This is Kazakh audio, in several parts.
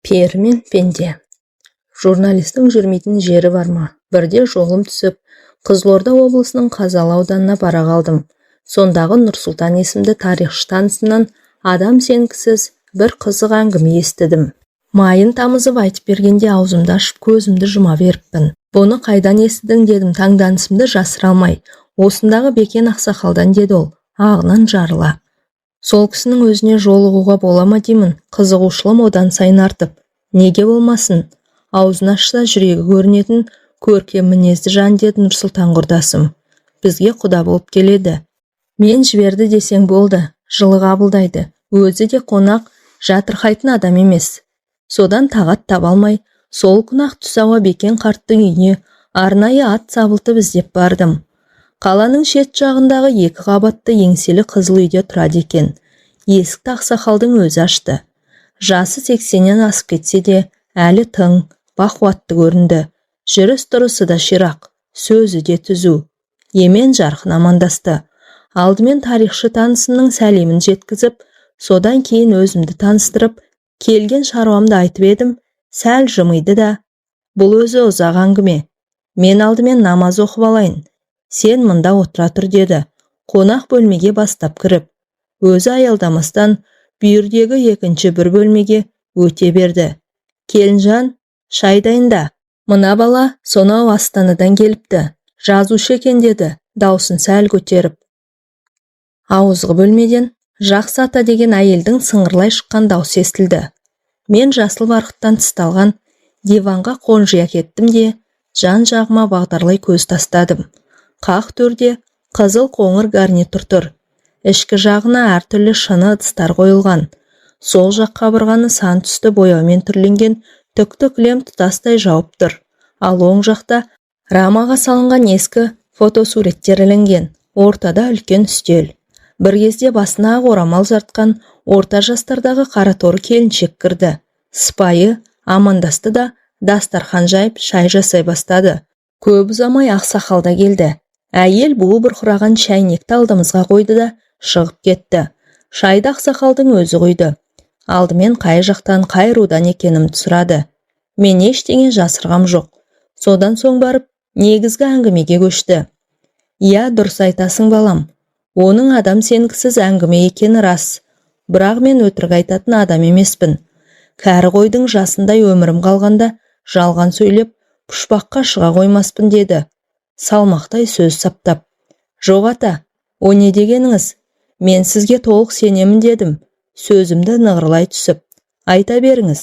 Пері мен пенде. Журналистің жүрмейтін жері бар ма? Бірде жолым түсіп, Қызылорда облысының Қазалы ауданына бара қалдым. Сондағы Нұрсұлтан есімді тарихшы танысымнан адам сенгісіз бір қызық әңгіме естідім. Майын тамызып айтып бергенде аузымды ашып көзімді жұма беріппін. Бұны қайдан естідің дедім, таңданысымды жасыра алмай. Осындағы Бекен ақсақалдан деді ол, ағынан жарыла. Сол кісінің өзіне жолығуға бола ма деймін, қызығушылым одан сайын артып. Неге болмасын? Аузын ашса жүрегі көрінетін көркем мінезді жан деді Нұрсұлтан құрдасым. Бізге құда болып келеді. Мен жіберді десең болды, жылы қабылдайды. Өзі де қонақ, жатырқайтын адам емес. Содан тағат таба алмай, сол күні-ақ түс ауа Бекен қарттың үйіне арнайы ат сабылтып іздеп бардым. Қаланың шет жағындағы 2 қабатты еңселі қызыл үйде тұрады екен. Есікті ақсақалдың өзі ашты. Жасы 80-нен асып кетсе де, әлі тың, бақуатты көрінді. Жүріс-тұрысы да ширақ, сөзі де түзу. Емен жарқын амандасты. Алдымен тарихшы танысымның сәлемін жеткізіп, содан кейін өзімді таныстырып, келген шаруамды айтып едім, сәл жымиды да. Бұл өзі ұзақ әңгіме. Мен алдымен намаз оқып алайын. Сен мұнда отыра тұр деді. Қонақ бөлмеге бастап кіріп. Өзі аялдамастан бүйірдегі екінші бір бөлмеге өте берді. Келінжан, шай дайында. Мына бала сонау Астанадан келіпті. Жазушы екен деді, даусын сәл көтеріп. Ауызғы бөлмеден Жақсы ата деген әйелдің сыңғырлай шыққан даусы естілді. Мен жасыл барқыттан тысталған диванға қонжия кеттім де, жан-жағыма бағдарлай көз тастадым. Қақ төрде қызыл қоңыр гарнитур тұр. Ішкі жағына әртүрлі шыны ыдыстар қойылған. Сол жақ қабырғаны сан түсті бояумен түрленген түкті кілем тұтастай жауып тұр. Ал оң жақта рамаға салынған ескі фотосуреттер ілінген. Ортада үлкен үстел. Бір кезде басына ақ орамал жартқан орта жастардағы қараторы келіншек кірді. Сыпайы амандасты да дастархан жайып шай жасай бастады. Көп ұзамай ақсақал да келді. Әйел буы бұрқыраған шәйнекті алдымызға қойды да шығып кетті. Шайды ақсақалдың өзі құйды. Алдымен қай жақтан қай рудан екенімді сұрады. Мен ештеңе жасырғам жоқ. Содан соң барып негізгі әңгімеге көшті. Иә, дұрыс айтасың балам. Оның адам сенгісіз әңгіме екені рас. Бірақ мен өтірік айтатын адам емеспін. Кәрі қойдың жасындай өмірім қалғанда жалған сөйлеп пұшпаққа шыға қоймаспын деді. Салмақтай сөз саптап. Жоқ ата, о не дегеніңіз? Мен сізге толық сенемін дедім. Сөзімді нығырлай түсіп. Айта беріңіз.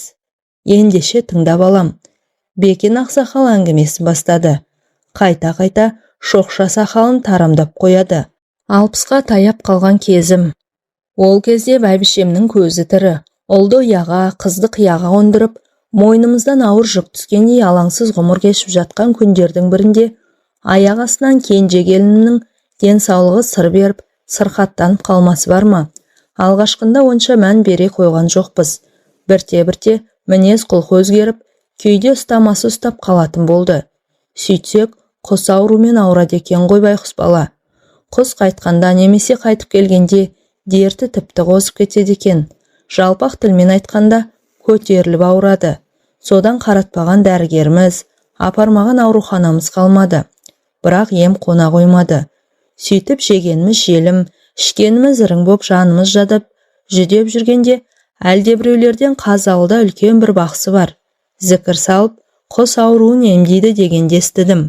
Ендеше тыңдап алам. Бекен ақсақал әңгімесі бастады. Қайта-қайта шоқша сақалын тарамдап қояды. 60-қа таяп қалған кезім. Ол кезде бәйбішемнің көзі тірі. Ұлды ұяға, қызды қияға қондырып, мойнымыздан ауыр жүк түскендей алаңсыз ғұмыр кешіп жатқан күндердің бірінде аяқ астынан кенже келінімнің денсаулығы сыр беріп, сырқаттанып қалмасы бар ма? Алғашқында онша мән бере қойған жоқпыз. Бірте-бірте мінез құлқы өзгеріп, күйде ұстамасы ұстап қалатын болды. Сөйтсек, құс аурумен ауырады екен ғой байқұс бала. Құс қайтқанда немесе қайтып келгенде дерті тіпті қозып кетеді екен. Жалпақ тілмен айтқанда көтеріліп ауырады. Содан қаратпаған дәрігеріміз, апармаған ауруханамыз қалмады. Бірақ ем қона қоймады. Сөйтіп жегеніміз желім, ішкеніміз ірің боп жанымыз жадап, жүдеп жүргенде әлдебіреулерден Қазалыда үлкен бір бақсы бар. Зікір салып, құс ауруын емдейді дегенде естідім.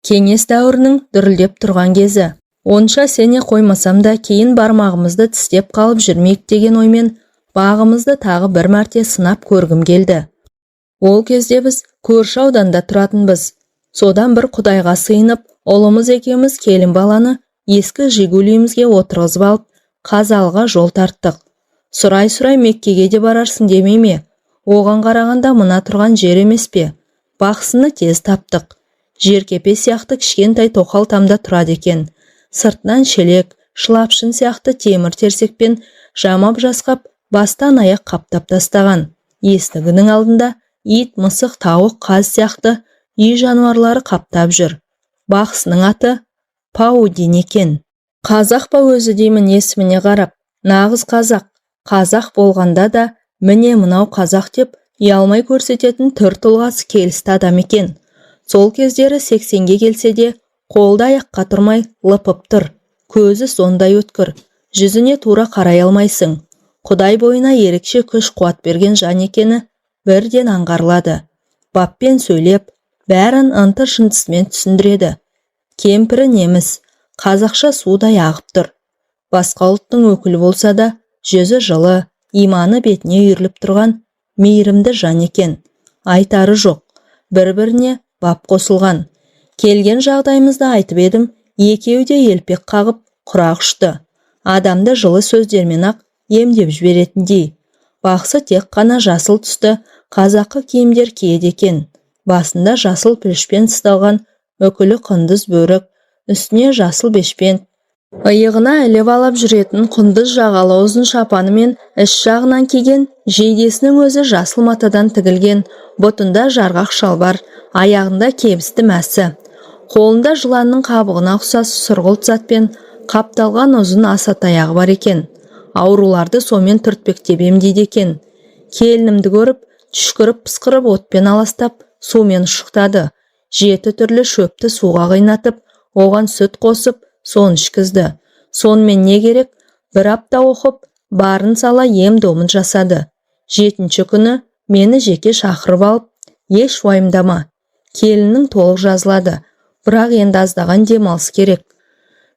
Кеңес дәуірінің дүрілдеп тұрған кезі. Онша сене қоймасам да кейін бармағымызды тістеп қалып жүрмейік деген оймен бағымызды тағы бір мәрте сынап көргім келді. Ол кезде біз көрші ауданда тұратынбыз. Содан бір құдайға сыйынып, ұлымыз екеуміз келін баланы ескі жигулимізге отырғызып алып, Қазалыға жол тарттық. Сұрай-сұрай Меккеге де барарсың демей ме? Оған қарағанда мына тұрған жер емес пе? Бақсыны тез таптық. Жеркепе сияқты кішкентай тоқал тамда тұрады екен. Сыртынан шелек, шылапшын сияқты темір терсекпен жамап жасқап, бастан аяқ қаптап тастаған. Есігінің алдында ит, мысық, тауық, қаз сияқты үй жануарлары қаптап жүр. Бақсының аты Паудин екен. Қазақ па өзі деймін есіміне қарап. Нағыз қазақ. Қазақ болғанда да міне мынау қазақ деп ұялмай көрсететін түр тұлғасы келісті адам екен. Сол кездері 80-ге келсе де, қолда аяққа тұрмай лыпып тұр. Көзі сондай өткір, жүзіне тура қарай алмайсың. Құдай бойына ерекше күш қуат берген жан екені бірден аңғарылады. Баппен сөйлеп, бәрін ынты-шынтысымен түсіндіреді. Кемпірі неміс, қазақша судай ағып тұр. Басқа ұлттың өкілі болса да, жүзі жылы, иманы бетіне үйіріліп тұрған мейірімді жан екен. Айтары жоқ, бір-біріне бап қосылған. Келген жағдайымызды айтып едім, екеуі де елпек қағып, құрақ ұшты. Адамды жылы сөздермен-ақ емдеп жіберетіндей. Бақсы тек қана жасыл түсті қазақы киімдер киеді екен. Басында жасыл пүлішпен тысталған үкілі құндыз бөрік, үстіне жасыл бешпент. Иығына іліп алып жүретін құндыз жағалы ұзын шапаны мен іш жағынан киген, жейдесінің өзі жасыл матадан тігілген, бұтында жарғақ шалбар, аяғында кебісті мәсі. Қолында жыланның қабығына ұқсас сұрғылт затпен қапталған ұзын аса таяғы бар екен. Ауруларды сомен түртпектеп емдейді екен. Келінімді көріп, түшкіріп пысқырып отпен аластап, сумен ұшықтады. 7 түрлі шөпті суға қайнатып, оған сүт қосып, соны ішкізді. Сонымен не керек? Бір апта оқып, барын сала ем-домын жасады. 7-ші күні мені жеке шақырып алып, еш уайымдама. Келіннің толық жазылады, бірақ енді аздаған демалыс керек.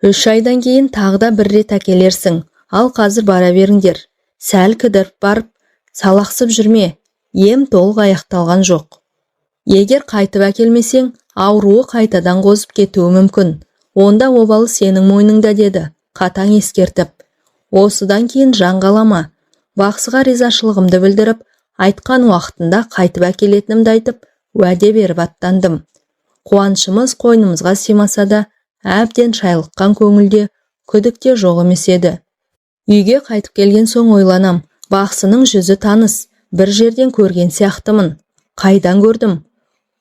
3 айдан кейін тағы да бір рет әкелерсің. Ал қазір бара беріңдер. Сәл кідіріп барып, салақсып жүрме. Ем толық аяқталған жоқ. Егер қайтып әкелмесең, ауруы қайтадан қозып кетуі мүмкін. Онда обалы сенің мойныңда, деді, қатаң ескертіп. Осыдан кейін жан қалама. Бақсыға ризашылығымды білдіріп, айтқан уақытында қайтып әкелетінімді айтып, уәде беріп аттандым. Қуанышымыз қойнымызға симаса да, әбден шайлыққан көңілде, күдікте жоқ емес еді. Үйге қайтып келген соң ойланам, бақсының жүзі таныс, бір жерден көрген сияқтымын. Қайдан көрдім?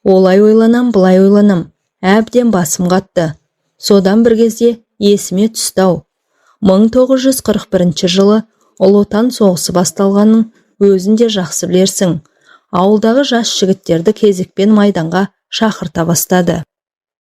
Олай ойланам, былай ойланам, әбден басым қатты. Содан бір кезде есіме түсті-ау. 1941 жылы Ұлы Отан соғысы басталғанның өзін де жақсы білерсің. Ауылдағы жас жігіттерді кезекпен майданға шақырта бастады.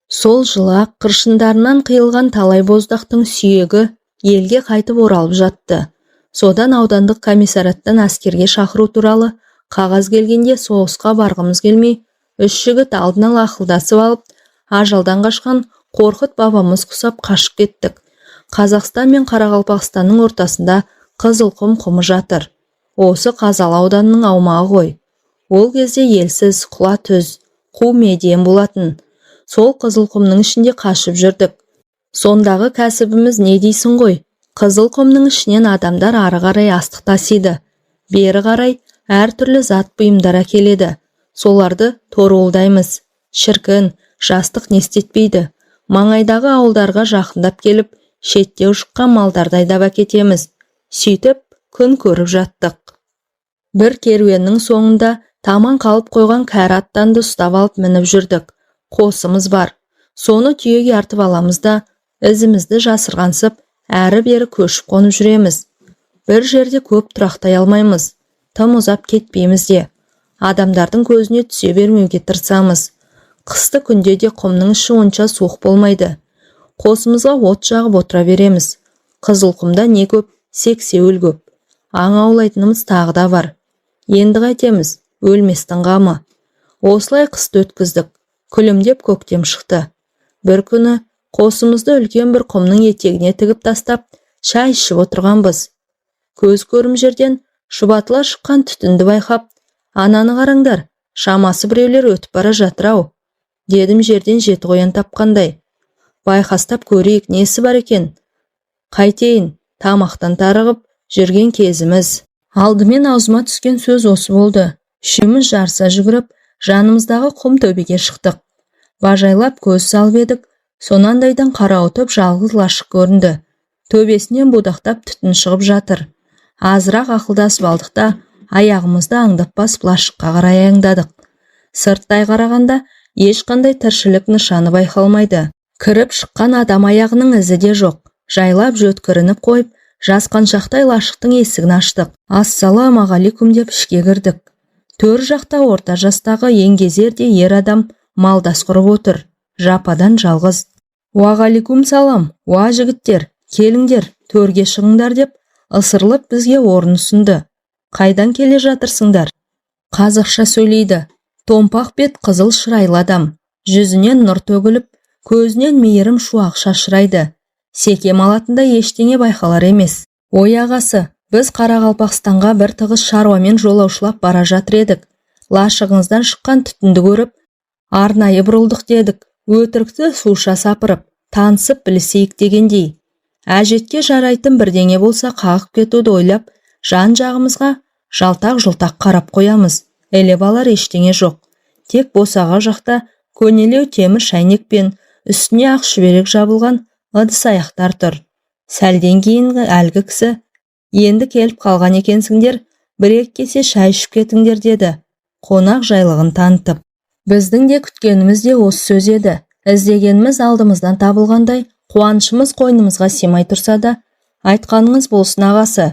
Сол жылы қыршындарынан қиылған талай боздақтың сүйегі елге қайтып оралып жатты. Содан аудандық комиссараттан әскерге шақыру туралы қағаз келгенде соғысқа барғымыз келмей, 3 жігіт алдын ала ақылдасып алып, ажалдан қашқан Қорқыт бабамыз құсап қашып кеттік. Қазақстан мен Қарақалпақстанның ортасында Қызылқұм құмы жатыр. Осы Қазалы ауданының аумағы ғой. Ол кезде елсіз, құла түз, қу медиен болатын. Сол Қызылқұмның ішінде қашып жүрдік. Сондағы кәсібіміз не дейсің ғой? Қызылқұмның ішінен адамдар ары қарай астық тасиды. Бері қарай әртүрлі зат бұйымдар әкеледі. Соларды торуылдаймыз. Шіркін, жастық не істетпейді. Маңайдағы ауылдарға жақындап келіп, шеттеу шыққан малдарды айдап әкетеміз. Сөйтіп, күн көріп жаттық. Бір керуеннің соңында таман қалып қойған кәрі аттанды ұстап алып мініп жүрдік. Қосымыз бар. Соны түйеге артып аламыз да, ізімізді жасырғансып, әрі-бері көшіп қонып жүреміз. Бір жерде көп тұрақтай алмаймыз. Тым ұзап кетпейміз де. Адамдардың көзіне түсе бермеуге тырысамыз. Қысты күнде де құмның іші онша суық болмайды. Қосымызға от жағып отыра береміз. Қызылқұмда не көп, сексеуіл көп. Аң аулайтынымыз тағы да бар. Енді қайтеміз, өлместің қамы. Осылай қысты өткіздік. Күлімдеп көктем шықты. Бір күні қосымызды үлкен бір құмның етегіне тігіп тастап, шай ішіп отырғанбыз. Көз көрім жерден шұбатыла шыққан түтінді байқап, ананы қараңдар, шамасы біреулер өтіп бара жатыр-ау, дедім жерден жеті қоян тапқандай. Байқастап көрейік, несі бар екен? Қайтейін, тамақтан тарығып жүрген кезіміз. Алдымен аузыма түскен сөз осы болды. Үшеуміз жарыса жүгіріп, жанымыздағы құм төбеге шықтық. Бажайлап көз салып едік, сонандайдан қарауытып жалғыз лашық көрінді. Төбесінен будақтап түтін шығып жатыр. Азырақ ақылдасып алдық та, аяғымызды аңдап басып лашыққа қарай аяңдадық. Сырттай қарағанда ешқандай тіршілік нышаны байқалмайды. Кіріп шыққан адам аяғының ізі де жоқ. Жайлап жөткірініп қойып, жасқаншақтай лашықтың есігін аштық. Ассалаумағалейкум деп ішке кірдік. Төр жақта орта жастағы еңгезердей ер адам малдас құрып отыр, жападан жалғыз. «Уағаликум салам, уа жігіттер, келіңдер, төрге шығыңдар» деп ысырылып бізге орын ұсынды. «Қайдан келе жатырсыңдар?» Қазақша сөйлейді. Томпақ бет қызыл шырайлы адам. Жүзінен нұр төгіліп, көзінен мейірім шуақ шашырайды. Секем алатында ештеңе байқалар емес. «Ой ағасы, біз Қарақалпақстанға бір тығыз шаруамен жолаушылап бара жатыр едік. Лашығыңыздан шыққан түтінді көріп, арнайы бұрылдық дедік. Өтірікті суша сапырып, танысып білісейік дегендей. Әжетке жарайтын бірдеңе болса қағып кетуді ойлап, жан-жағымызға жалтақ-жұлтақ қарап қоямыз. Елеп алар ештеңе жоқ. Тек босаға жақта көнелеу темір шайнек пен үстіне ақ шүберек жабылған ыдыс аяқтар тұр. Сәлден кейінгі әлгі кісі: «Енді келіп қалған екенсіңдер, бір-екі кесе шай ішіп кетіңдер» деді, қонақ жайлығын танытып. Біздің де күткеніміз де осы сөз еді. Іздегеніміз алдымыздан табылғандай, қуанышымыз қойнымызға симай тұрса да, «Айтқаныңыз болсын ағасы»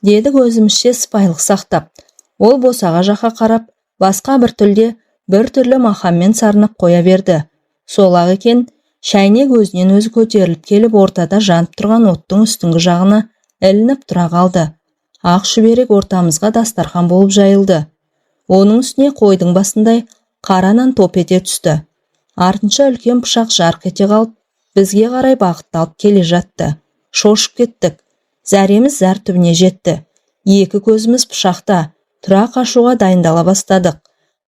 дедік өзімізше сыпайылық сақтап. Ол босаға жаққа қарап, басқа бір тілде бір түрлі махаммен сарнап қоя берді. Сол-ақ екен, шәйнек өзінен өзі көтеріліп келіп ортада жанып тұрған оттың үстіңгі жағына ілініп тұра қалды. Ақ шүберек ортамызға дастархан болып жайылды. Оның үстіне қойдың басындай қара нан топ ете түсті. Артынша үлкен пышақ жарқ ете қалып, бізге қарай бағытталып келе жатты. Шошып кеттік. Зәреміз зәр түбіне жетті. Екі көзіміз пышақта, тұра қашуға дайындала бастадық.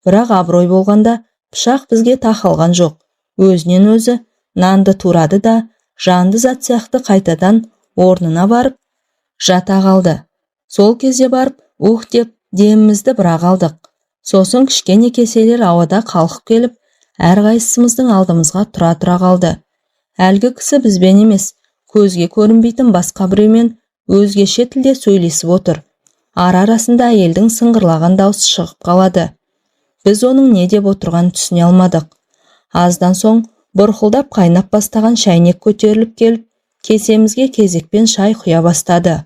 Бірақ абырой болғанда пышақ бізге тақалған жоқ. Өзінен өзі нанды турады да, жанды зат сияқты қайтадан орнына барып жата қалды. Сол кезде барып ух деп демімізді бірақ алдық. Сосын кішкене кеселер ауада қалқып келіп, әрқайсымыздың алдымызға тұра қалды. Әлгі кісі бізбен емес, көзге көрінбейтін басқа біреумен өзгеше тілде сөйлесіп отыр. Ара-арасында әйелдің сыңғырлаған даусы шығып қалады. Біз оның не деп отырғанын түсіне алмадық. Аздан соң бұрқылдап қайнап бастаған шәйнек көтеріліп келіп, кесемізге кезекпен шай құя бастады.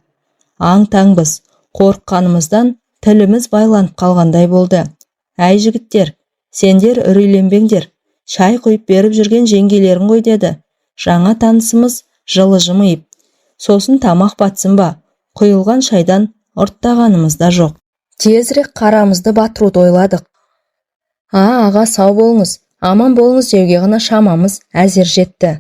Аң-таңбыз, қорыққанымыздан тіліміз байланып қалғандай болды. «Әй жігіттер, сендер үрейленбеңдер, шай құйып беріп жүрген жеңгелерің ғой» деді жаңа танысымыз жылы жымиып. «Сосын тамақ батсын ба, құйылған шайдан ұрттағанымыз да жоқ. Тезірек қарамызды батыруды ойладық. Аға сау болыңыз, аман болыңыз деуге ғана шамамыз әзер жетті.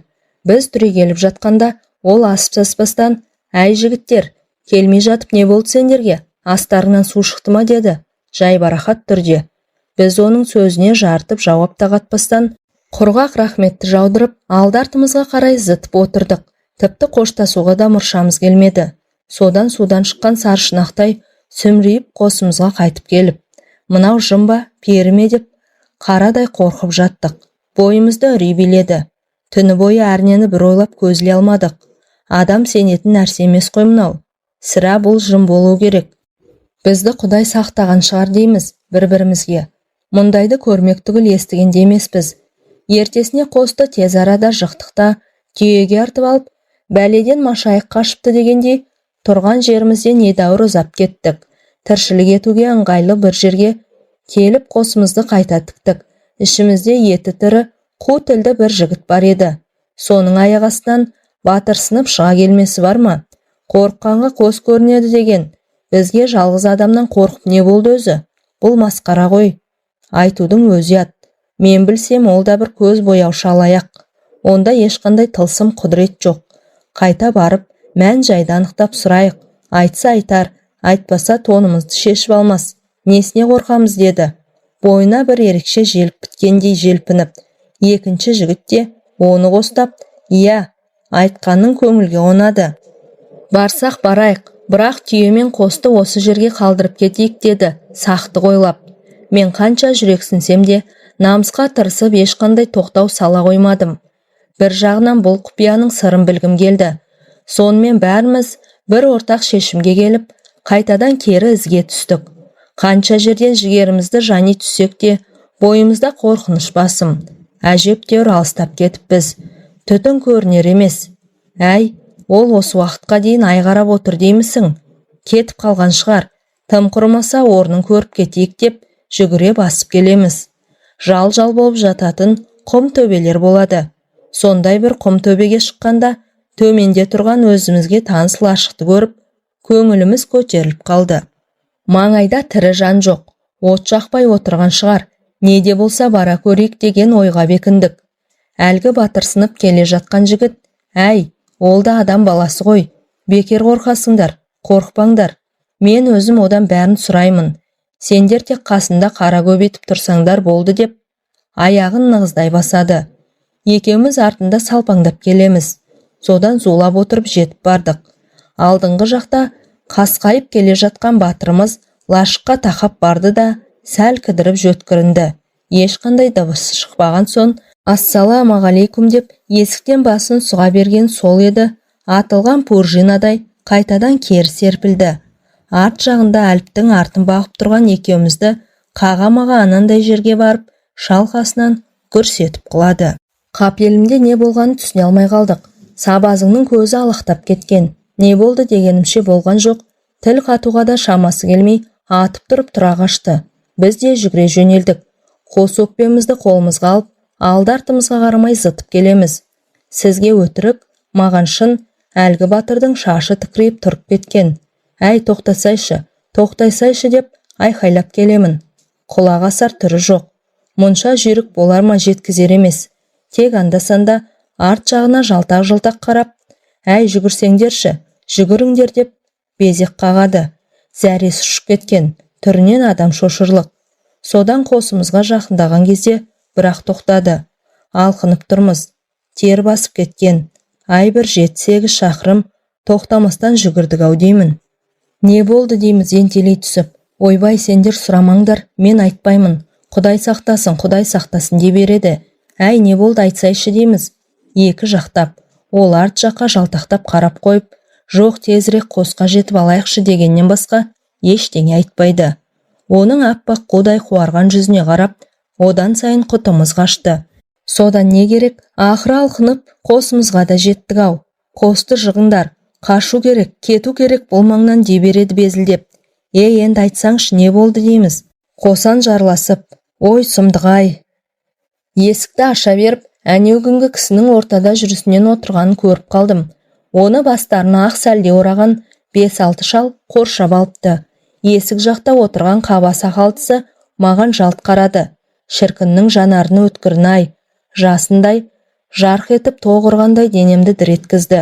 Біз түрегеліп жатқанда ол асып саспастан: «Әй жігіттер, келмей жатып не болды сендерге? Астарыңнан су шықты ма?» деді, жайбарақат түрде. Біз оның сөзіне жартып жауап та қатпастан, құрғақ рахметті жаудырып, алды-артымызға қарай зытып отырдық. Тіпті қоштасуға да мұршамыз келмеді. Судан шыққан саршынақтай сүмірейіп қосымызға қайтып келіп, «Мынау жын ба, пері ме?» деп қарадай қорқып жаттық. Бойымызды үрей биледі. Түні бойы әрнені бір ойлап көзіле алмадық. Адам сенетін нәрсе емес қой мынау. Сірә бұл жын болу керек. Бізді Құдай сақтаған шығар дейміз бір-бірімізге. Мұндайды көрмек түгіл естігенде емеспіз. Ертесіне қосты тез арада жықтықта түйеге артып алып, бәледен машайық қашыпты дегендей, тұрған жерімізден недәуір ұзап кеттік. Тіршілік етуге ыңғайлы бір жерге келіп қосымызды қайта тіктік. Ішімізде еті тірі, қу тілді бір жігіт бар еді. Соның аяқ астынан батырсынып шыға келмесі бар ма? Қорыққанға қос көрінеді деген. Бізге жалғыз адамнан қорқып не болды өзі? Бұл масқара ғой. Айтудың өзі ят. Мен білсем, ол да бір көз бояушы алаяқ. Онда ешқандай тылсым құдірет жоқ. Қайта барып, мән-жайды анықтап сұрайық. Айтса айтар, айтпаса тонымызды шешіп алмас. Несіне қорқамыз деді. Бойына бір ерекше желп біткендей желпініп. Екінші жігіт те оны қостап: «Иә, айтқанның көңілге онады. Барсақ барайық, бірақ түйе мен қосты осы жерге қалдырып кетейік» деді, сақты ойлап. Мен қанша жүрексінсем де, намысқа тырысып ешқандай тоқтау сала қоймадым. Бір жағынан бұл құпияның сырын білгім келді. Сонымен бәріміз бір ортақ шешімге келіп, қайтадан кері ізге түстік. Қанша жерден жігерімізді жани түссек те, бойымызда қорқыныш басым. Әжептәуір алыстап кетіппіз. Түтін көрінер емес. Әй, ол осы уақытқа дейін айғарап отыр деймісің? Кетіп қалған шығар. Тым құрымаса орнын көріп кетейік деп жүгіре басып келеміз. Жал-жал болып жататын құм төбелер болады. Сондай бір құм төбеге шыққанда төменде тұрған өзімізге таныс лашықты көріп, көңіліміз көтеріліп қалды. Маңайда тірі жан жоқ, от жақпай отырған шығар, не де болса бара көрейік деген ойға бекіндік. Әлгі батырсынып келе жатқан жігіт, әй, ол да адам баласы ғой, бекер қорқасыңдар, қорықпаңдар, мен өзім одан бәрін сұраймын, сендер тек қасында қара көбейтіп тұрсаңдар болды деп, аяғын нығыздай басады. Екеуміз артында салпаңдап келеміз. Содан зулап отырып жетіп бардық. Алдыңғы жақта қасқайып келе жатқан батырымыз лашыққа тақап барды да сәл кідіріп жөткірінді. Ешқандай дыбыс шықпаған соң, ассалаумағалейкум деп есіктен басын сұға берген сол еді, атылған пуржинадай қайтадан кері серпілді. Арт жағында Әліптің артын бағып тұрған екеумізді қағамаға анандай жерге барып, шалқасынан гүрс етіп құлады. Қапелімде не болғанын түсіне алмай қалдық. Сабазыңның көзі алақтап кеткен. Не болды дегенімше болған жоқ. Тіл қатуға да шамасы келмей, атып тұрып тұра қашты. Біз де жүгіре жөнелдік. Қос өкпемізді қолымызға алып, алды-артымызға қарамай зытып келеміз. Сізге өтірік, маған шын, әлгі батырдың шашы тікірейіп тұрып кеткен. Әй, тоқтайсайшы деп айқайлап келемін. Құлақ асар түрі жоқ. Мұнша жүйрік болар ма жеткізер емес. Тек анда-санда арт жағына жалтақ-жалтақ қарап, әй, жүгірсеңдерші, жүгіріңдер деп безек қағады. Зәресі ұшып кеткен, түрінен адам шошырлық. Содан қосымызға жақындаған кезде бірақ тоқтады. Алқынып тұрмыз. Тер басып кеткен. Ай, бір 7-8 шақырым тоқтамастан жүгірдік-ау деймін. Не болды дейміз ентелей түсіп. Ойбай, сендер сұрамаңдар, мен айтпаймын. Құдай сақтасын дей береді. Әй, не болды айтсайшы дейміз. Екі жақтап, ол арт жаққа жалтақтап қарап қойып, жоқ тезірек қосқа жетіп алайықшы дегеннен басқа ештеңе айтпайды. Оның аппақ қудай қуарған жүзіне қарап, одан сайын құтымыз қашты. Содан не керек? Ақыры алқынып, қосымызға да жеттік-ау. Қосты жығыңдар, қашу керек, кету керек болмаңнан дей береді безілдеп. Енді айтсаңшы не болды дейміз. Қосан жарласып, ой сұмдық-ай. Есікті аша беріп, әнеугінгі кісінің ортада жүрісінен отырғанын көріп қалдым. Оны бастарына ақ сәлде ораған 5-6 шал қоршап алыпты. Есік жақта отырған қаба сақалдысы маған жалт қарады. Шіркіннің жанарыны өткірін-ай, жасындай, жарқ етіп тоғырғандай денемді дір еткізді.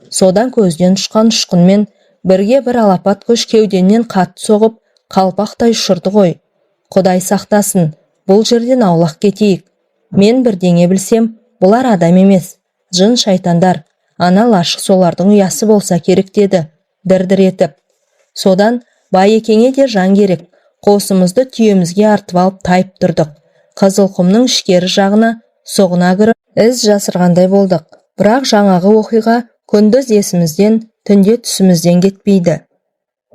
Содан көзден ұшқан ұшқынмен бірге бір алапат көш кеуденнен қатты соғып, қалпақтай ұшырды ғой. Құдай сақтасын, бұл жерден аулақ кетейік. Мен бірдеңе білсем, бұлар адам емес, жын шайтандар, ана лашық солардың ұясы болса керек деді, дір-дір етіп. Содан Байекеңе де жан керек, қосымызды түйемізге артып алып тайып тұрдық. Қызылқұмның ішкері жағына соғына кіріп, із жасырғандай болдық. Бірақ жаңағы оқиға күндіз есімізден, түнде түсімізден кетпейді.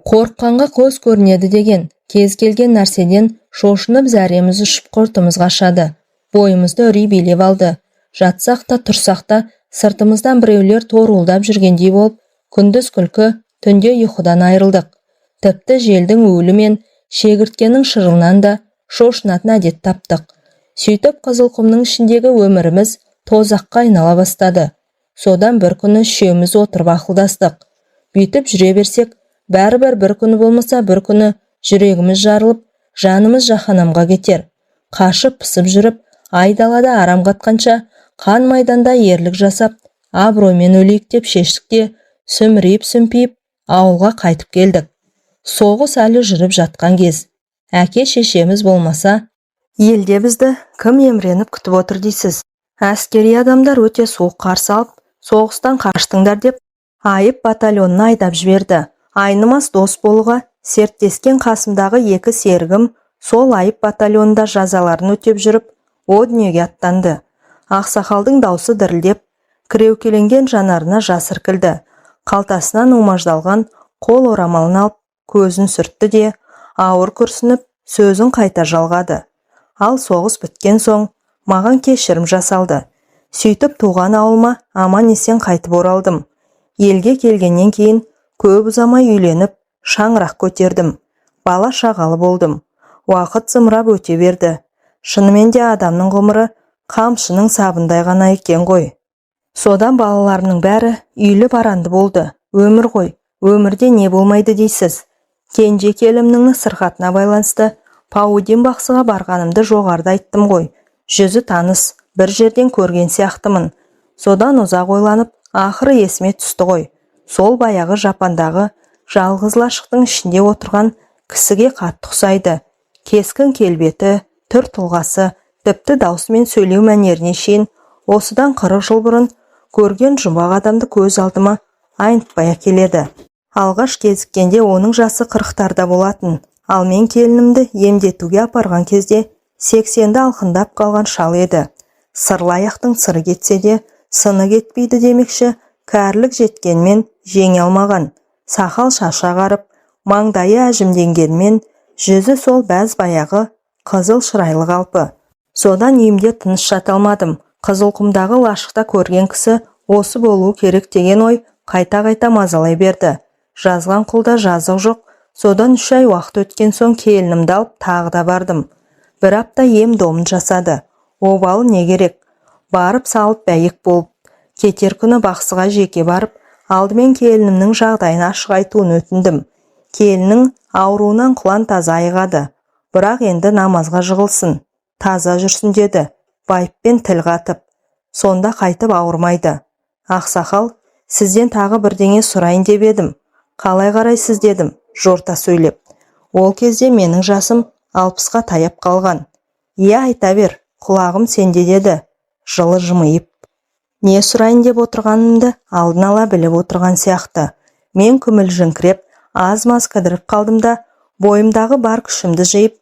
Қорыққанға көз көрінеді деген, кез келген нәрседен шошынып зәреміз ұшып құртымыз қашады. Бойымызды үрей билеп алды. Жатсақ та тұрсақ та сыртымыздан біреулер торуылдап жүргендей болып, күндіз күлкі, түнде ұйқыдан айырылдық. Тіпті желдің уілі мен шегірткенің шырылынан да шошынатын әдет таптық. Сөйтіп Қызылқұмның ішіндегі өміріміз тозаққа айнала бастады. Содан бір күні үшеуміз отырып ақылдастық. Бүйтіп жүре берсек, бәрібір бір күні болмаса бір күні жүрегіміз жарылып, жанымыз жаһанамға кетер. Қашып пысып жүріп, айдалада арам қатқанша, қан майданда ерлік жасап, абыроймен өлейік деп шештік те, сүмірейіп-сүмпейіп ауылға қайтып келдік. Соғыс әлі жүріп жатқан кез. Әке шешеміз болмаса, елде бізді кім емреніп күтіп отыр дейсіз? Әскери адамдар өте суық қарсы алып, соғыстан қаштыңдар деп, айып батальонына айдап жіберді. Айнымас дос болуға серттескен қасымдағы 2 серігім сол айып батальонында жазаларын өтеп жүріп, о дүниеге аттанды. Ақсақалдың даусы дірілдеп, кіреукеленген жанарына жас іркілді. Қалтасынан умаждалған қол орамалын алып, көзін сүртті де, ауыр күрсініп, сөзін қайта жалғады. Ал соғыс біткен соң, маған кешірім жасалды. Сөйтіп туған ауылыма аман есен қайтып оралдым. Елге келгеннен кейін көп ұзамай үйленіп, шаңырақ көтердім. Бала шағалы болдым. Уақыт зымырап өте берді. Шынымен де адамның ғұмыры қамшының сабындай ғана екен ғой. Содан балаларымның бәрі үйлі баранды болды. Өмір ғой, өмірде не болмайды дейсіз. Кенже келімнің сырқатына байланысты Паудин бақсыға барғанымды жоғарыда айттым ғой. Жүзі таныс, бір жерден көрген сияқтымын. Содан ұзақ ойланып, ақыры есіме түсті ғой. Сол баяғы Жапандағы жалғыз лашықтың ішінде отырған кісіге қатты ұқсайды. Кескін келбеті, түр тұлғасы, тіпті даусымен сөйлеу мәнеріне шейін осыдан 40 жыл бұрын көрген жұмбақ адамды көз алдыма айнытпай келеді. Алғаш кезіккенде оның жасы 40-тарда болатын. Ал мен келінімді емдетуге апарған кезде 80-ді алқындап қалған шал еді. Сырлы аяқтың сыры кетсе де, сыны кетпейді демекші, кәрілік жеткенмен жеңе алмаған. Сақал шашы ағарып, маңдайы әжімденгенмен, жүзі сол бәз баяғы қызыл шырайлы қалпы. Содан үйімде тыныш жата алмадым. Қызылқұмдағы лашықта көрген кісі осы болуы керек деген ой қайта-қайта мазалай берді. Жазған құлда жазық жоқ. Содан 3 ай уақыт өткен соң келінімді алып тағы да бардым. 1 апта ем домын жасады. Обалы не керек? Барып салып бәйек болып. Кетер күні бақсыға жеке барып, алдымен келінімнің жағдайын ашық айтуын өтіндім. Келіннің ауруынан құлан таза айығады. Бірақ енді намазға жығылсын, таза жүрсін деді. Байыппен тіл қатып. Сонда қайтып ауырмайды. Ақсақал, сізден тағы бірдеңе сұрайын деп едім. Қалай қарайсыз дедім, жорта сөйлеп. Ол кезде менің жасым 60-қа таяп қалған. Иә, айта бер, құлағым сенде деді, жылы жымиып. Не сұрайын деп отырғанымды алдын ала біліп отырған сияқты. Мен күмілжіңкіреп, аз-маз кідіріп қалдым да, бойымдағы бар күшімді жиып,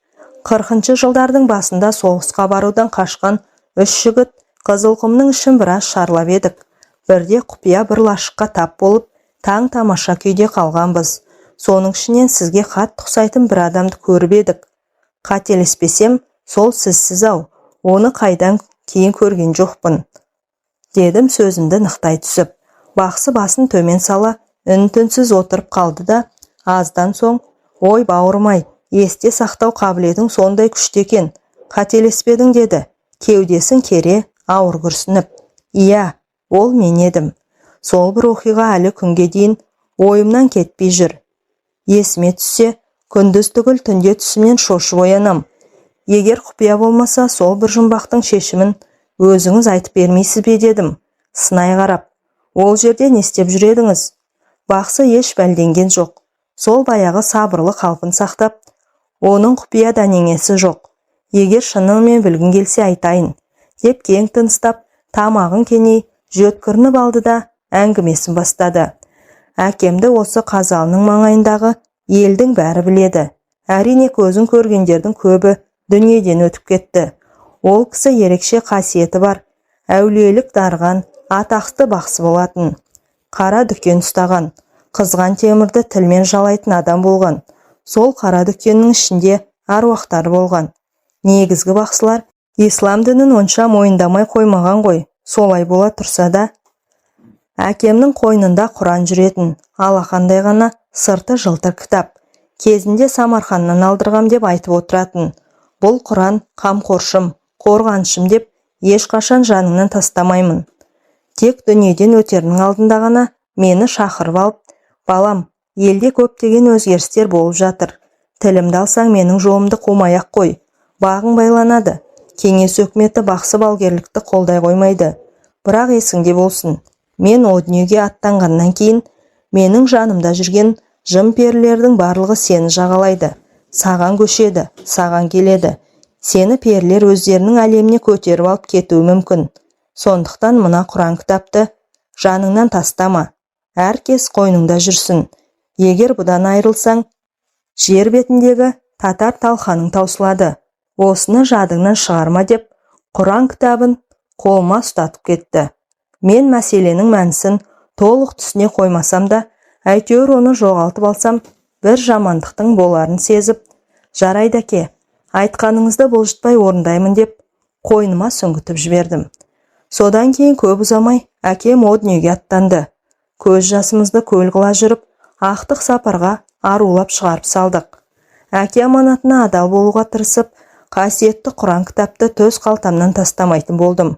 40-шы жылдардың басында соғысқа барудан қашқан 3 жігіт Қызылқұмның ішін біраз шарлап едік. Бірде құпия бір лашыққа тап болып, таң тамаша күйде қалғанбыз. Соның ішінен сізге қатты ұқсайтын бір адамды көріп едік. Қателеспесем, сол сізсіз-ау, оны қайдан кейін көрген жоқпын. Дедім сөзімді нықтай түсіп. Бақсы басын төмен сала, үн-түнсіз отырып қалды да, аздан соң, ой бауырмай, есте сақтау қабілетің сондай күшті екен, қателеспедің деді. Кеудесін кере, ауыр күрсініп. Иә, ол мен едім. Сол бір оқиға әлі күнге дейін ойымнан кетпей жүр. Есіме түссе, күндіз түгіл түнде түсімнен шошып оянам. Егер құпия болмаса, сол бір жұмбақтың шешімін өзіңіз айтып бермейсіз бе дедім. Сынай қарап, ол жерде не істеп жүр едіңіз? Бақсы еш бәлденген жоқ. Сол баяғы сабырлы қалпын сақтап, оның құпия дәнеңесі жоқ. Егер шынымен білгің келсе айтайын, деп кең тыныстап, тамағын кеней, жөткірініп алды да әңгімесін бастады. Әкемді осы Қазалының маңайындағы елдің бәрі біледі. Әрине көзін көргендердің көбі дүниеден өтіп кетті. Ол кісі ерекше қасиеті бар, әулиелік дарған, атақты бақсы болатын. Қара дүкен ұстаған, қызған темірді тілмен жалайтын адам болған. Сол қара дүкеннің ішінде аруақтар болған. Негізгі бақсылар ислам дінін онша мойындамай қоймаған ғой. Солай бола тұрса да, әкемнің қойнында Құран жүретін, алақандай ғана сырты жылтыр кітап. Кезінде Самарқаннан алдырғам деп айтып отыратын. Бұл Құран қамқоршым, қорғаншым деп ешқашан жаныңнан тастамаймын. Тек дүниеден өтерінің алдында ғана мені шақырып алып, балам, елде көптеген өзгерістер болып жатыр. Тілімді алсаң менің жолымды қумай-ақ қой. Бағың байланады. Кеңес өкіметі бақсы балгерлікті қолдай қоймайды. Бірақ есіңде болсын, мен о дүниеге аттанғаннан кейін менің жанымда жүрген жын-перілердің барлығы сені жағалайды. Саған көшеді, саған келеді. Сені перілер өздерінің әлеміне көтеріп алып кетуі мүмкін. Сондықтан мына Құран кітапты жаныңнан тастама. Әркез қойныңда жүрсін. Егер бұдан айырылсаң, жер бетіндегі татар талқаның таусылады. Осыны жадыңнан шығарма деп, Құран кітабын қолыма ұстатып кетті. Мен мәселенің мәнісін толық түсіне қоймасам да, әйтеуір оны жоғалтып алсам, бір жамандықтың боларын сезіп, жарайды әке, айтқаныңызды бұлжытпай орындаймын деп, қойныма сүңгітіп жібердім. Содан кейін көп ұзамай, әкем о дүниеге аттанды. Көз жасымызды көл қыла жүріп, ақтық сапарға арулап шығарып салдық. Әке аманатына адал болуға тырысып, қасиетті Құран кітапты төс қалтамнан тастамайтын болдым.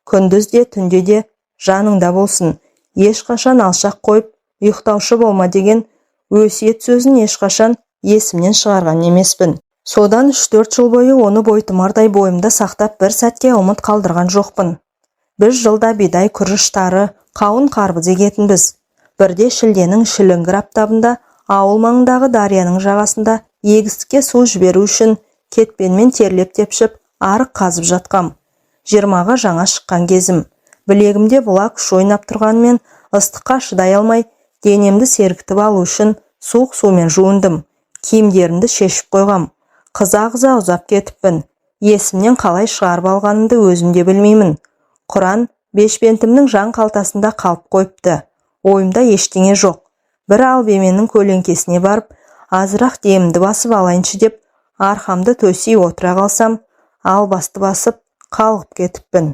Күндіз де, түнде де жаныңда болсын, ешқашан алшақ қойып, ұйықтаушы болма деген өсиет сөзін ешқашан есімнен шығарған емеспін. Содан 3-4 жыл бойы оны бойтұмардай бойымда сақтап бір сәтке ұмыт қалдырған жоқпын. Біз жылда бидай, күріш, тары, қауын, қарбыз егетінбіз. Бірде шілденің шіліңгір аптабында ауыл маңындағы дарияның жағасында егістікке су жіберу үшін кетпенмен терлеп тепшіп, арық қазып жатқам. 20-ға жаңа шыққан кезім. Білегімде бұлақ күш ойнап тұрғанмен ыстыққа шыдай алмай, денемді сергітіп алу үшін суық сумен жуындым. Киімдерімді шешіп қойғам. Қыза-қыза ұзап кетіппін. Есімнен қалай шығарып алғанымды өзім де білмеймін. Құран бешпентімнің жан қалтасында қалып қойыпты. Ойымда ештеңе жоқ. Бір албеменің көлеңкесіне барып, азырақ демімді басып алайыншы деп, арқамды төсей отыра қалсам, албасты басып, қалғып кетіппін.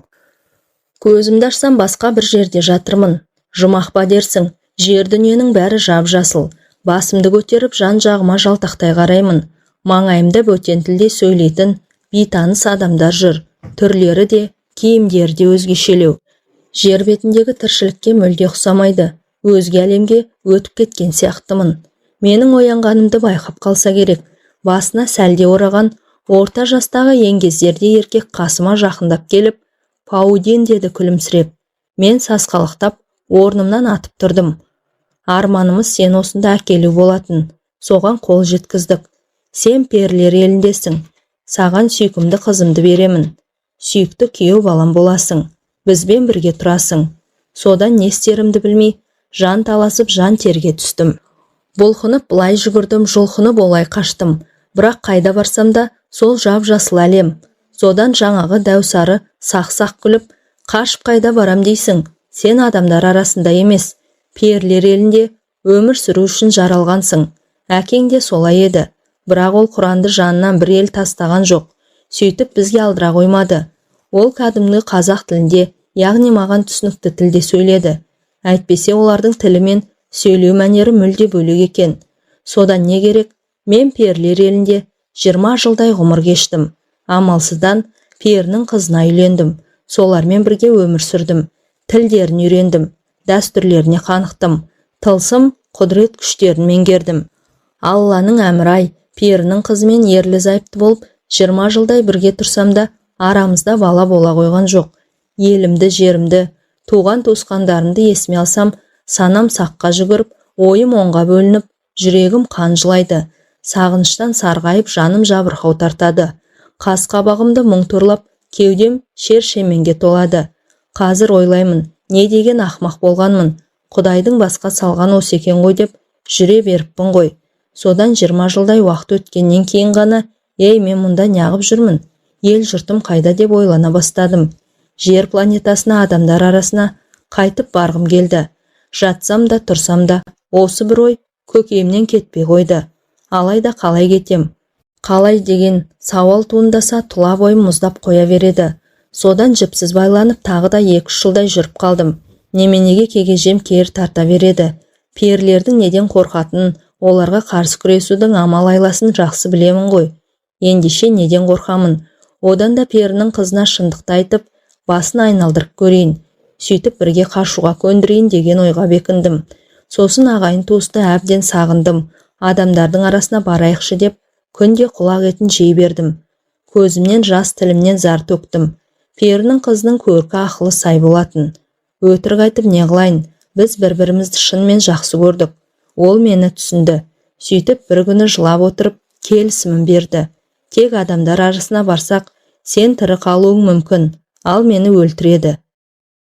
Көзімді ашсам басқа бір жерде жатырмын. Жұмақ па дерсің, жер дүниенің бәрі жап-жасыл. Басымды көтеріп жан-жағыма жалтақтай қараймын. Маңайымда бөтен тілде сөйлейтін бейтаныс адамдар жүр. Түрлері де, киімдері де өзгешелеу. Жер бетіндегі тіршілікке мүлде ұқсамайды. Өзге әлемге өтіп кеткен сияқтымын. Менің оянғанымды байқап қалса керек. Басына сәлде ораған орта жастағы еңгезерде еркек қасыма жақындап келіп, «Пауден» деді күлімсіреп. Мен сасқалақтап, орнымнан атып тұрдым. Арманымыз сен осында әкелу болатын. Соған қол жеткіздік. Сен перілер еліндесің. Саған сүйкімді қызымды беремін. Сүйікті күйеу балам боласың. Бізбен бірге тұрасың. Содан не істерімді білмей, жан таласып жан терге түстім. Бұлқынып бұлай жүгірдім, жұлқынып олай қаштым. Бірақ қайда барсам да сол жап-жасыл әлем. Содан жаңағы дәусары сақ-сақ күліп, қашып қайда барам дейсің? Сен адамдар арасында емес, перілер елінде өмір сүру үшін жаралғансың. Әкең де солай еді. Бірақ ол Құранды жанынан бір ел тастаған жоқ. Сөйтіп бізге алдыра қоймады. Ол кәдімгі қазақ тілінде, яғни маған түсінікті тілде сөйледі. Әйтпесе олардың тілі мен сөйлеу мәнері мүлде бөлек екен. Содан не керек? Мен перілер елінде 20 жылдай ғұмыр кештім. Амалсыздан перінің қызына үйлендім. Солармен бірге өмір сүрдім. Тілдерін үйрендім. Дәстүрлеріне қанықтым. Тылсым, құдірет күштерін меңгердім. Алланың әмірай, перінің қызымен ерлі-зайыпты болып 20 жылдай бірге тұрсам да, арамызда бала бола қойған жоқ. Елімді, жерімді, туған туысқандарымды есіме алсам, санам саққа жүгіріп, ойым оңға бөлініп, жүрегім қан жылайды. Сағыныштан сарғайып, жаным жабырқау тартады. Қас-қабағымды мұң торлап, кеудем шер-шеменге толады. Қазір ойлаймын, не деген ақмақ болғанмын. Құдайдың басқа салған осы екен ғой деп жүре беріппін ғой. Содан 20 жылдай уақыт өткеннен кейін ғана, ей, мен мұнда неғып жүрмін? Ел жұртым қайда деп ойлана бастадым. Жер планетасына, адамдар арасына қайтып барғым келді. Жатсам да, тұрсам да, осы бір ой көкейімнен кетпей қойды. Алайда қалай кетем? Қалай деген сауал туындаса, тұла бойым мұздап қоя береді. Содан жіпсіз байланып, тағы да 2-3 жылдай жүріп қалдым. Неменеге кегежем кер тарта береді. Перілердің неден қорқатын, оларға қарсы күресудің амал айласын жақсы білемін ғой. Ендеше неден қорқамын? Одан да перінің қызына шындықты айтып, басын айналдырып көрейін. Сөйтіп бірге қашуға көндірейін деген ойға бекіндім. Сосын ағайын туысты әбден сағындым. Адамдардың арасына барайықшы деп, күнде құлақ етін жей бердім. Көзімнен жас, тілімнен зар төктім. Перінің қызының көркі ақылы сай болатын. Өтірік айтып не қылайын? Біз бір-бірімізді шынымен жақсы көрдік. Ол мені түсінді. Сөйтіп бір күні жылап отырып, келісімін берді. Тек адамдар арасына барсақ, сен тірі қалуың мүмкін, ал мені өлтіреді.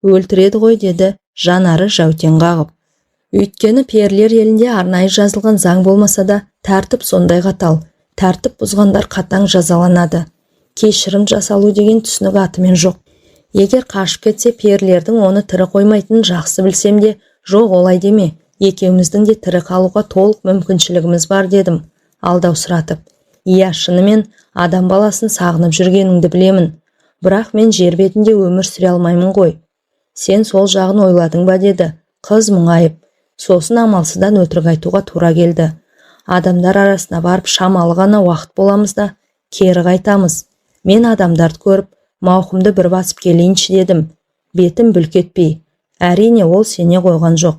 Өлтіреді ғой, деді жанары жәутен қағып. Өйткені перілер елінде арнайы жазылған заң болмаса да, тәртіп сондай қатал. Тәртіп бұзғандар қатаң жазаланады. Кешірім жасалу деген түсінік атымен жоқ. Егер қашып кетсе, перілердің оны тірі қоймайтынын жақсы білсем де, жоқ олай деме. Екеуміздің де тірі қалуға толық мүмкіншілігіміз бар, дедім, алдаусыратып. Иә, шынымен адам баласын сағынып жүргеніңді білемін. Бірақ мен жер бетінде өмір сүре алмаймын ғой. Сен сол жағын ойладың ба, деді. Қыз мұңайып. Сосын амалсыздан өтірік айтуға тура келді. Адамдар арасына барып шамалы ғана уақыт боламыз да кері қайтамыз. Мен адамдарды көріп, мауқымды бір басып келейінші дедім. Бетім бүлк етпей. Әрине ол сене қойған жоқ.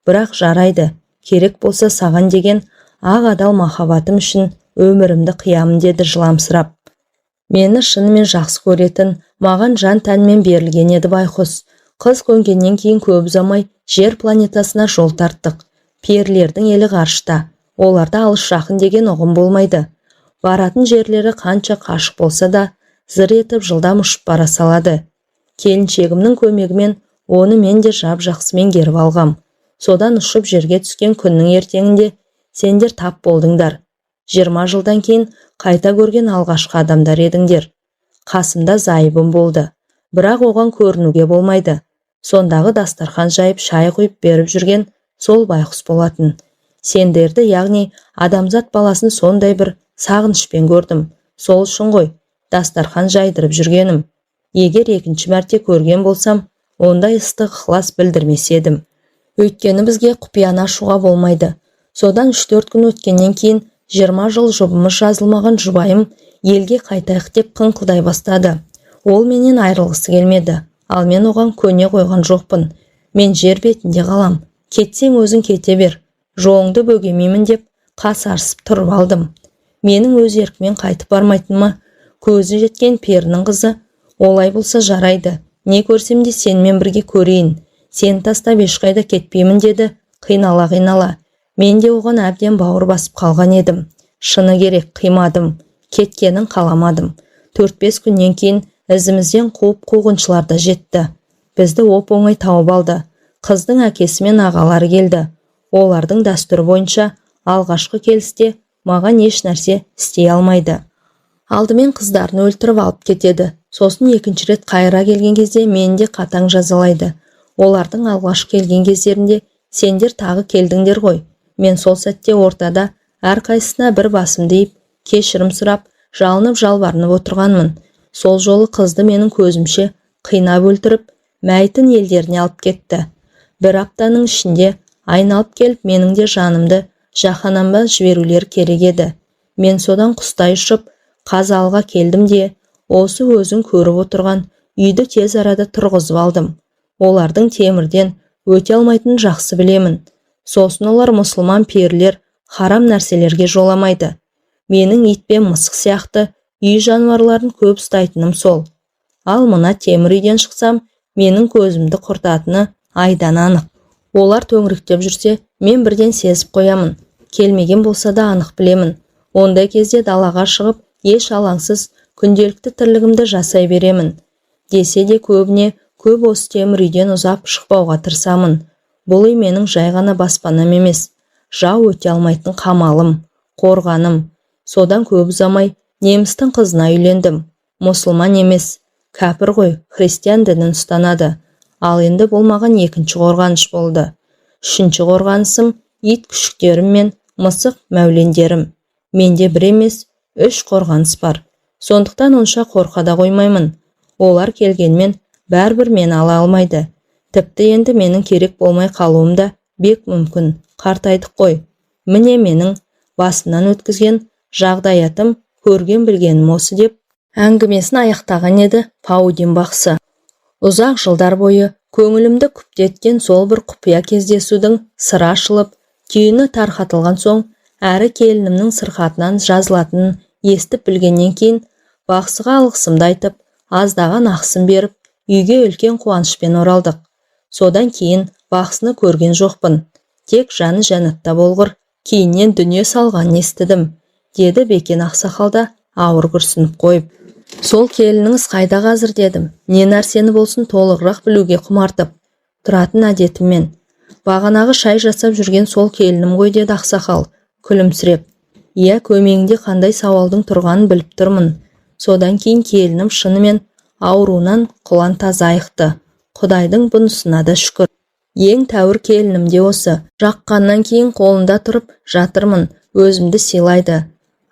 Бірақ жарайды, керек болса саған деген ақ адал махаббатым үшін өмірімді қиямын деді жыламсырап. Мені шынымен жақсы көретін, маған жан тәнмен берілген еді байқұс. Қыз көнгеннен кейін көп ұзамай жер планетасына жол тарттық. Перілердің елі ғарышта. Оларда алыс жақын деген ұғым болмайды. Баратын жерлері қанша қашық болса да, зыр етіп жылдам ұшып бара салады. Келіншегімнің көмегімен оны мен де жап-жақсы меңгеріп алғам. Содан ұшып жерге түскен күннің ертеңінде сендер тап болдыңдар. 20 жылдан кейін қайта көрген алғашқы адамдар едіңдер. Қасымда зайыбым болды. Бірақ оған көрінуге болмайды. Сондағы дастархан жайып шай құйып беріп жүрген сол байқұс болатын. Сендерді, яғни адамзат баласын сондай бір сағынышпен көрдім. Сол үшін ғой дастархан жайдырып жүргенім. Егер екінші мәрте көрген болсам, ондай ыстық ықылас білдірмес едім. Өйткені бізге құпияны ашуға болмайды. Содан 3-4 күн өткеннен кейін 20 жыл жұбымыз жазылмаған жұбайым елге қайтайық деп қыңқылдай бастады. Ол менен айрылғысы келмеді, ал мен оған көне қойған жоқпын. Мен жер бетінде қалам. Кетсең өзің кете бер. Жоңды бөгемеймін деп қасарысып тұрып алдым. Менің өз еркімен қайтып бармайтыныма көзі жеткен перінің қызы, олай болса жарайды. Не көрсем де сенімен бірге көрейін. Сен тастап ешқайда кетпеймін деді, қинала. Мен де оған әбден бауыр басып қалған едім. Шыны керек, қимадым. Кеткенін қаламадым. 4-5 күннен кейін ізімізден қуып қуғыншылар да жетті. Бізді оп-оңай тауып алды. Қыздың әкесі мен ағалары келді. Олардың дәстүрі бойынша алғашқы келісте маған еш нәрсе істей алмайды. Алдымен қыздарын өлтіріп алып кетеді. Сосын екінші рет қайыра келген кезде мені де қатаң жазалайды. Олардың алғашқы келген кездерінде сендер тағы келдіңдер ғой. Мен сол сәтте ортада әрқайсысына бір басым дейіп, кешірім сұрап, жалынып жалбарынып отырғанмын. Сол жолы қызды менің көзімше қинап өлтіріп, мәйітін елдеріне алып кетті. Бір аптаның ішінде айналып келіп, менің де жанымды жаһанамға жіберулер керек еді. Мен содан құстай ұшып, Қазалыға келдім де, осы өзің көріп отырған үйді тез арада тұрғызып алдым. Олардың темірден өте алмайтынын жақсы білемін. Сосын олар мұсылман перілер харам нәрселерге жоламайды. Менің ит пен мысық сияқты үй жануарларын көп ұстайтыным сол. Ал мына темір үйден шықсам, менің көзімді құртатыны айдан анық. Олар төңіректеп жүрсе, мен бірден сезіп қоямын. Келмеген болса да анық білемін. Ондай кезде далаға шығып, еш алаңсыз күнделікті тірлігімді жасай беремін. Десе де көбіне көп осы темір үйден ұзап шықпауға тырысамын. Бұл үй менің жай ғана баспанам емес, жау өте алмайтын қамалым, қорғаным. Содан көп ұзамай немістің қызына үйлендім. Мұсылман емес, кәпір ғой, христиан дінін ұстанады. Ал енді бұл маған екінші қорғаныш болды. Үшінші қорғанысым ит күшіктерім мен мысық мәулендерім. Менде бір емес, 3 қорғаныс бар. Сондықтан онша қорқада қоймаймын. Олар келгенмен бәрібір мені ала алмайды. Тіпті енді менің керек болмай қалуым да бек мүмкін. Қартайдық қой. Міне менің басынан өткізген жағдаятым, көрген білгенім осы деп әңгімесін аяқтаған еді Паудин бақсы. Ұзақ жылдар бойы көңілімді күптеткен сол бір құпия кездесудің сыры ашылып, түйіні тарқатылған соң, әрі келінімнің сырқатынан жазылатынын естіп білгеннен кейін бақсыға алғысымды айтып, аздаған ақысын беріп, үйге үлкен қуанышпен оралдық. Содан кейін бақсыны көрген жоқпын. Тек жаны жәннатта болғыр, кейіннен дүние салғанын естідім, деді Бекен ақсақалда ауыр күрсініп қойып. Сол келініңіз қайда қазір дедім. Не нәрсені болсын толығырақ білуге құмартып. Тұратын әдетіммен. Бағанағы шай жасап жүрген сол келінім ғой деді ақсақал, күлімсіреп. Иә, көмегінде қандай сауалдың тұрғанын біліп тұрмын. Содан кейін келінім шынымен ауруынан құлан таза айықты. Құдайдың бұнысына да шүкір. Ең тәуір келінім де осы. Жаққаннан кейін қолында тұрып жатырмын, өзімді сыйлайды.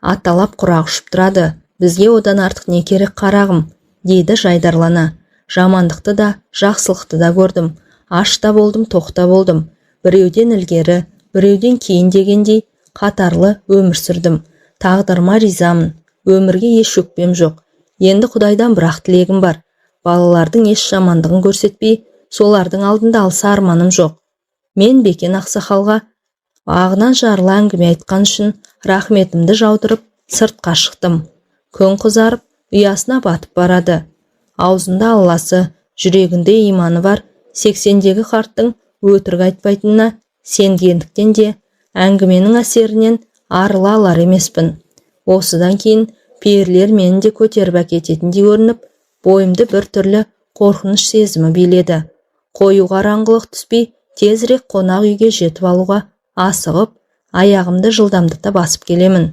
Аталап құрақ ұшып тұрады. Бізге одан артық не керек қарағым, дейді жайдарлана. Жамандықты да, жақсылықты да көрдім. Аш та болдым, тоқ та болдым. Біреуден ілгері, біреуден кейін дегендей, қатарлы өмір сүрдім. Тағдырыма ризамын. Өмірге еш өкпем жоқ. Енді Құдайдан бірақ тілегім бар. Балалардың еш жамандығын көрсетпей, солардың алдында алса арманым жоқ. Мен Бекен ақсақалға ағынан жарыла әңгіме айтқан үшін рахметімді жаудырып, сыртқа шықтым. Күн қызарып, ұясына батып барады. Аузында Алласы, жүрегінде иманы бар 80-дегі қарттың өтірік айтпайтынына сенгендіктен де әңгіменің әсерінен арыла алар емеспін. Осыдан кейін перілер мені де көтеріп әкететіндей көрініп, бойымды бір түрлі қорқыныш сезімі биледі. Қою қараңғылық түспей, тезірек қонақ үйге жетіп алуға асығып, аяғымды жылдамдықта басып келемін.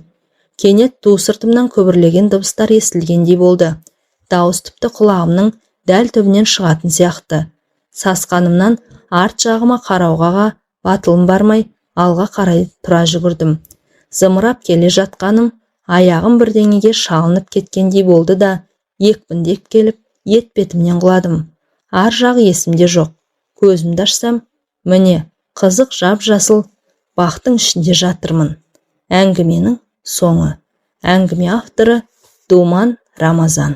Кенет ту сыртымнан көбірлеген дыбыстар естілгендей болды. Дауыс тіпті құлағымның дәл түбінен шығатын сияқты. Сасқанымнан арт жағыма қарауға батылым бармай, алға қарай тұра жүгірдім. Зымырап келе жатқаным аяғым бірдеңеге шалынып кеткендей болды да, екпіндеп келіп, етпетімнен құладым. Ар жағы есімде жоқ. Көзімді ашсам, міне, қызық жап-жасыл бақтың ішінде жатырмын. Әңгіменің соңы. Әңгіме авторы Думан Рамазан.